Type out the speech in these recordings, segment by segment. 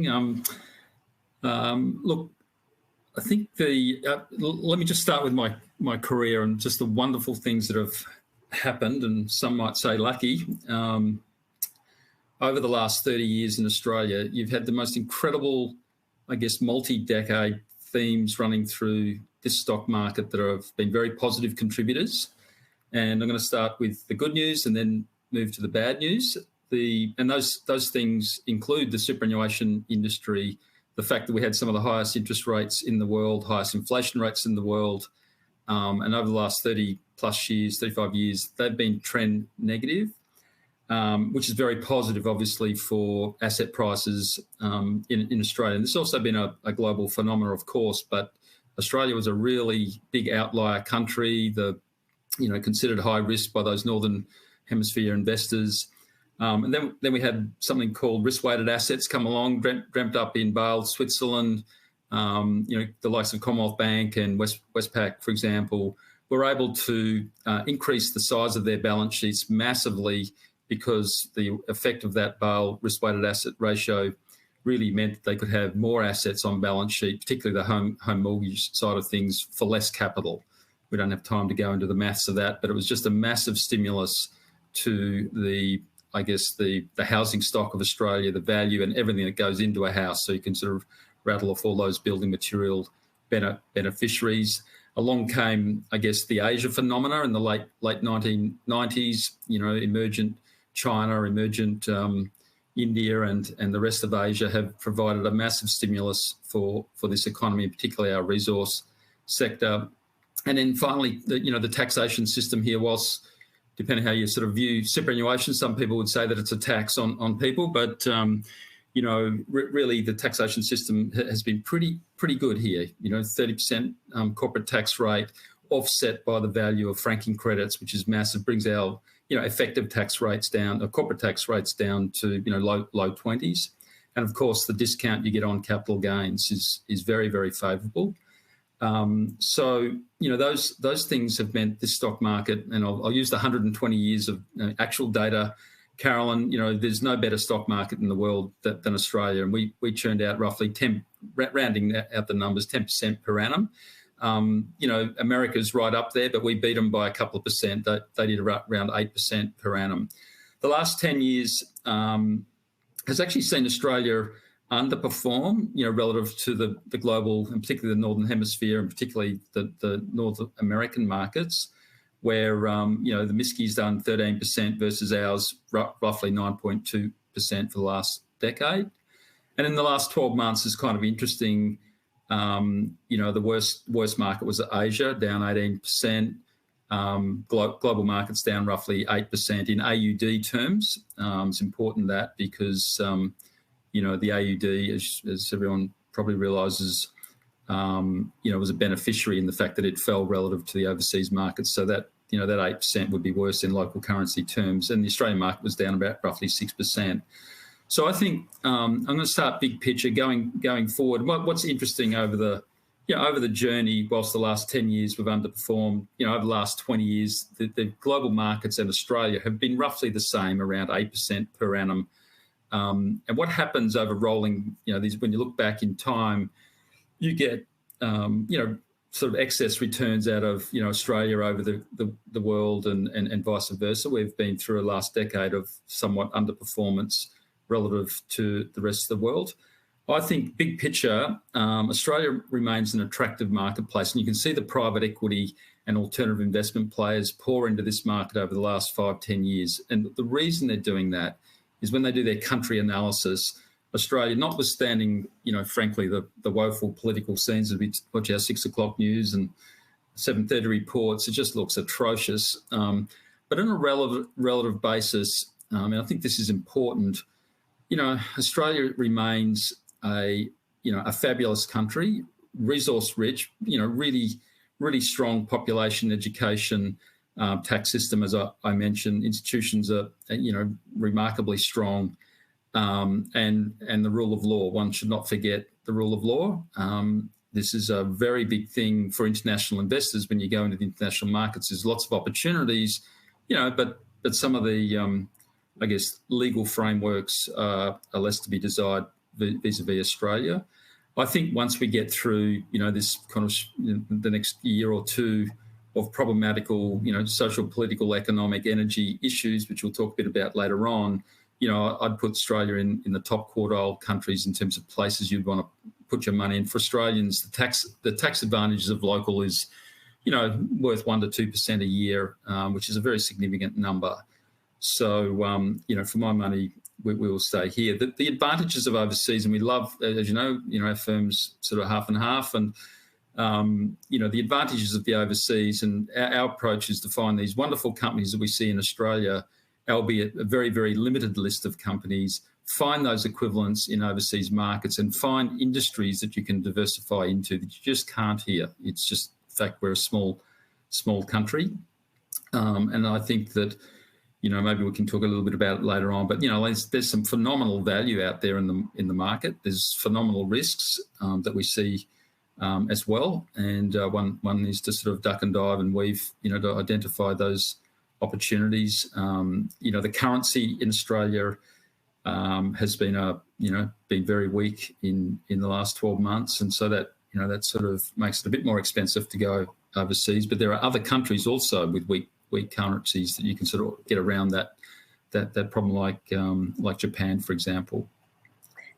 interesting. Look, I think let me just start with my career and just the wonderful things that have happened, and some might say lucky. Over the last 30 years in Australia, you've had the most incredible, I guess, multi-decade themes running through this stock market that have been very positive contributors. And I'm going to start with the good news and then move to the bad news. And those things include the superannuation industry, the fact that we had some of the highest interest rates in the world, highest inflation rates in the world, and over the last 30 plus years, 35 years, they've been trend negative, which is very positive, obviously, for asset prices in Australia. And this has also been a global phenomenon, of course, but Australia was a really big outlier country, considered high risk by those Northern Hemisphere investors. And then we had something called risk-weighted assets come along, dreamt up in Basel, Switzerland. The likes of Commonwealth Bank and Westpac, for example, were able to increase the size of their balance sheets massively because the effect of that Basel risk-weighted asset ratio really meant that they could have more assets on balance sheet, particularly the home mortgage side of things, for less capital. We don't have time to go into the maths of that, but it was just a massive stimulus to the housing stock of Australia, the value and everything that goes into a house. So you can sort of rattle off all those building material beneficiaries. Along came, I guess, the Asia phenomena in the late 1990s, emergent China, emergent India and the rest of Asia have provided a massive stimulus for this economy, particularly our resource sector. And then finally, the taxation system here, whilst depending how you sort of view superannuation, some people would say that it's a tax on people, but really the taxation system has been pretty good here. 30% corporate tax rate offset by the value of franking credits, which is massive, brings our effective tax rates down, corporate tax rates down to low 20s, and of course the discount you get on capital gains is very, very favourable. So those things have meant this stock market, and I'll use the 120 years of actual data, Carolyn. There's no better stock market in the world than Australia, and we churned out roughly 10, rounding out the numbers, 10% per annum. America's right up there, but we beat them by a couple of percent. They did around 8% per annum. The last 10 years has actually seen Australia underperform, relative to the global, and particularly the Northern Hemisphere, and particularly the North American markets, where the MSCI's done 13% versus ours roughly 9.2% for the last decade. And in the last 12 months is kind of interesting. The worst market was Asia, down 18%. Global markets down roughly 8% in AUD terms. It's important that because the AUD, as everyone probably realises, was a beneficiary in the fact that it fell relative to the overseas markets. So that 8% would be worse in local currency terms, and the Australian market was down about roughly 6%. So I think I'm going to start big picture going forward. What's interesting over the journey, whilst the last 10 years we've underperformed, over the last 20 years, the global markets and Australia have been roughly the same, around 8% per annum. And what happens over rolling, when you look back in time, you get, sort of excess returns out of, Australia over the world and vice versa. We've been through a last decade of somewhat underperformance relative to the rest of the world. I think big picture, Australia remains an attractive marketplace, and you can see the private equity and alternative investment players pour into this market over the last 5-10 years. And the reason they're doing that is when they do their country analysis, Australia, notwithstanding, frankly, the woeful political scenes as we watch our 6 o'clock news and 7:30 reports, it just looks atrocious. But on a relative basis, and I think this is important, Australia remains a fabulous country, resource rich, really strong population, education, tax system, as I mentioned, institutions are, remarkably strong, and the rule of law. One should not forget the rule of law. This is a very big thing for international investors when you go into the international markets. There's lots of opportunities, but some of the, legal frameworks are less to be desired vis-a-vis Australia. I think once we get through, this kind of the next year or two of problematical, social, political, economic, energy issues, which we'll talk a bit about later on, I'd put Australia in the top quartile countries in terms of places you'd want to put your money in. For Australians, the tax advantages of local is, worth 1 to 2% a year, which is a very significant number. So, for my money, we will stay here. The advantages of overseas, and we love, as you know, our firm's sort of half and half, and the advantages of the overseas, and our approach is to find these wonderful companies that we see in Australia, albeit a very, very limited list of companies, find those equivalents in overseas markets and find industries that you can diversify into that you just can't here. It's just the fact we're a small country. And I think that, maybe we can talk a little bit about it later on, but, there's some phenomenal value out there in the market. There's phenomenal risks that we see as well. And one is to sort of duck and dive and weave, to identify those opportunities. The currency in Australia has been been very weak in the last 12 months. And so that, that sort of makes it a bit more expensive to go overseas. But there are other countries also with weak currencies that you can sort of get around that problem, like Japan, for example.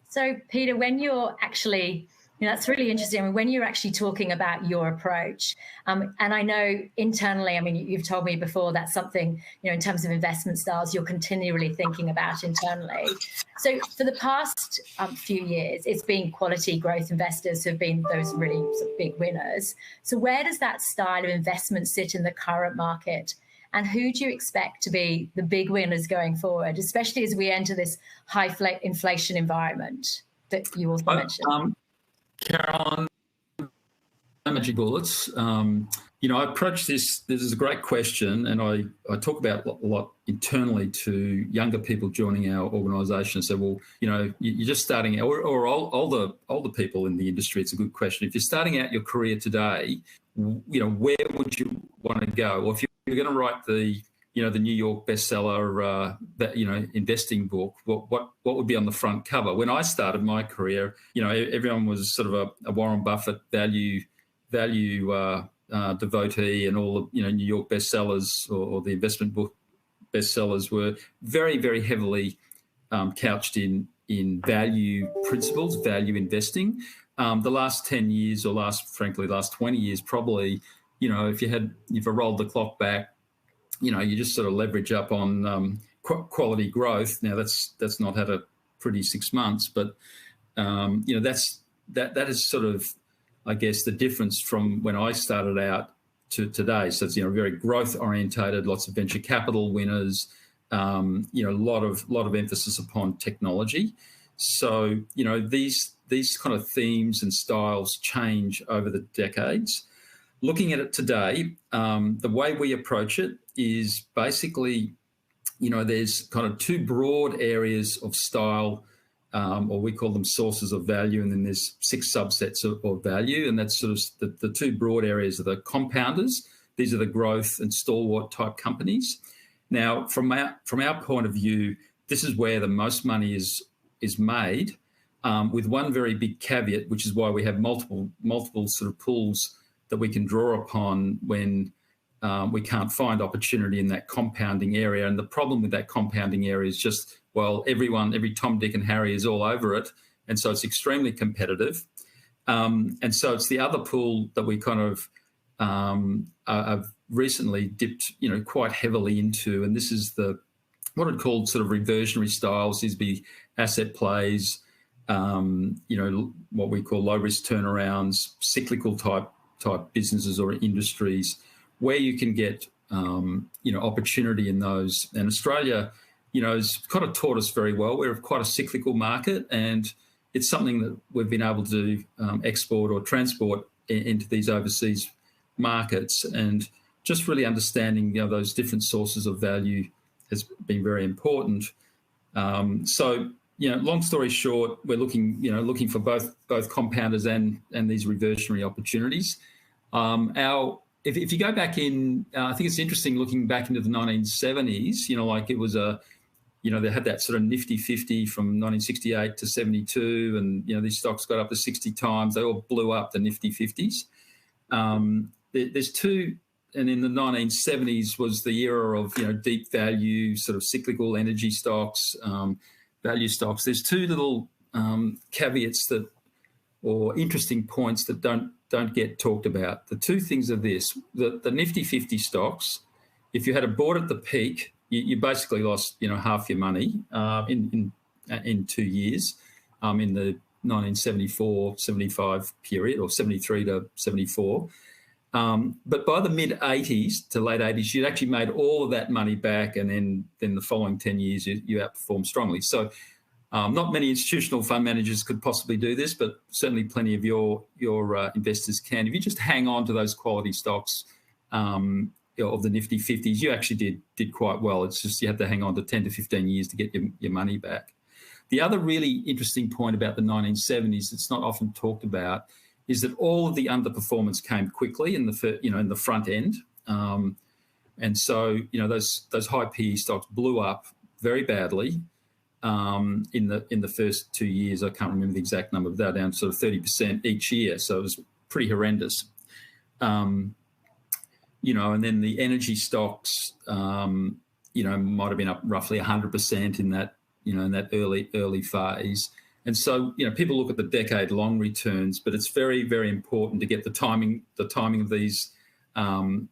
So, Peter, when you're actually, that's really interesting. I mean, when you're actually talking about your approach, and I know internally, I mean, you've told me before that's something, in terms of investment styles, you're continually thinking about internally. So for the past few years, it's been quality growth investors who have been those really sort of big winners. So where does that style of investment sit in the current market? And who do you expect to be the big winners going forward, especially as we enter this high inflation environment that you also mentioned? Caroline, no magic bullets. I approach this is a great question, and I talk about a lot internally to younger people joining our organisation. So, well, you're just starting out, or older people in the industry, it's a good question. If you're starting out your career today, where would you want to go? Or if you're going to write the New York bestseller, investing book, what would be on the front cover? When I started my career, everyone was sort of a Warren Buffett value devotee, and all the New York bestsellers or the investment book bestsellers were very, very heavily couched in value principles, value investing. The last 10 years, or last 20 years, probably, if I rolled the clock back, you just sort of leverage up on quality growth. Now that's not had a pretty 6 months, but that is sort of, I guess, the difference from when I started out to today. So it's very growth orientated, lots of venture capital winners, a lot of emphasis upon technology. So these kind of themes and styles change over the decades. Looking at it today, the way we approach it is basically, there's kind of two broad areas of style, or we call them sources of value, and then there's 6 subsets of value, and that's sort of the two broad areas are the compounders. These are the growth and stalwart type companies. Now, from our point of view, this is where the most money is made, with one very big caveat, which is why we have multiple sort of pools that we can draw upon when we can't find opportunity in that compounding area. And the problem with that compounding area is just, well, every Tom, Dick and Harry is all over it. And so it's extremely competitive. And so it's the other pool that we kind of have recently dipped, quite heavily into. And this is what I'd call sort of reversionary styles. These be asset plays, what we call low risk turnarounds, cyclical type businesses or industries where you can get, opportunity in those. And Australia, has kind of taught us very well. We're quite a cyclical market, and it's something that we've been able to export or transport into these overseas markets. And just really understanding, those different sources of value has been very important. So, long story short, we're looking for both compounders and these reversionary opportunities. If you go back in, I think it's interesting looking back into the 1970s. Like it was a they had that sort of nifty 50 from 1968 to 72, and these stocks got up to 60 times. They all blew up, the nifty 50s. There's two, and in the 1970s was the era of deep value, sort of cyclical energy stocks, value stocks. There's two little caveats or interesting points that don't get talked about. The two things are this: the nifty 50 stocks, if you had bought at the peak, you basically lost half your money in 2 years, in the 1974-75 period, or 73 to 74. But by the mid 80s to late 80s, you'd actually made all of that money back, and then the following 10 years you outperformed strongly. So not many institutional fund managers could possibly do this, but certainly plenty of your investors can. If you just hang on to those quality stocks of the nifty 50s, you actually did quite well. It's just you had to hang on to 10 to 15 years to get your money back. The other really interesting point about the 1970s that's not often talked about is that all of the underperformance came quickly in the front end, and so those high PE stocks blew up very badly in the first 2 years. I can't remember the exact number, but they're down sort of 30% each year, so it was pretty horrendous. And then the energy stocks, might have been up roughly 100% in that early phase. And so, people look at the decade-long returns, but it's very, very important to get the timing of these, asset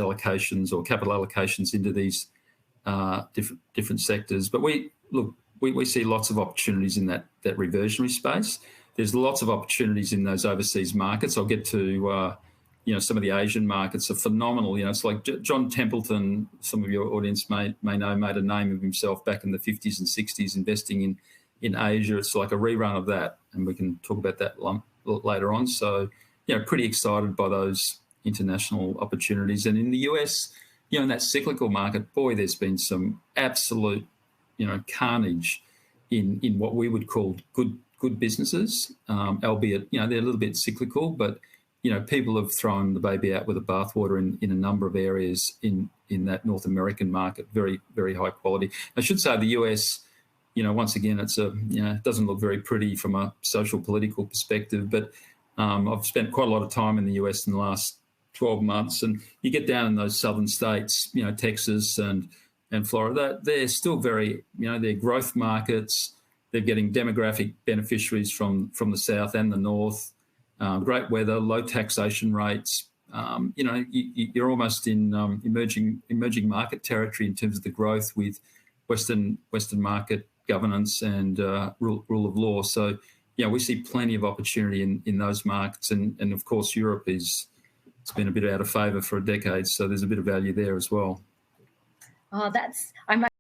allocations or capital allocations into these different sectors. But we see lots of opportunities in that reversionary space. There's lots of opportunities in those overseas markets. I'll get to, some of the Asian markets are phenomenal. It's like John Templeton, some of your audience may know, made a name of himself back in the 50s and 60s investing in Asia. It's like a rerun of that, and we can talk about that later on. So, pretty excited by those international opportunities. And in the US, in that cyclical market, boy, there's been some absolute, carnage in what we would call good businesses, albeit, they're a little bit cyclical, but people have thrown the baby out with the bathwater in a number of areas in that North American market, very, very high quality. I should say the US, once again, it doesn't look very pretty from a social political perspective, but I've spent quite a lot of time in the US in the last 12 months, and you get down in those southern states, Texas and Florida, they're still very, they're growth markets. They're getting demographic beneficiaries from the south and the north. Great weather, low taxation rates. You're almost in emerging market territory in terms of the growth with Western market governance and rule of law. So, we see plenty of opportunity in those markets, and of course Europe it's been a bit out of favour for a decade, so there's a bit of value there as well. Oh, I'm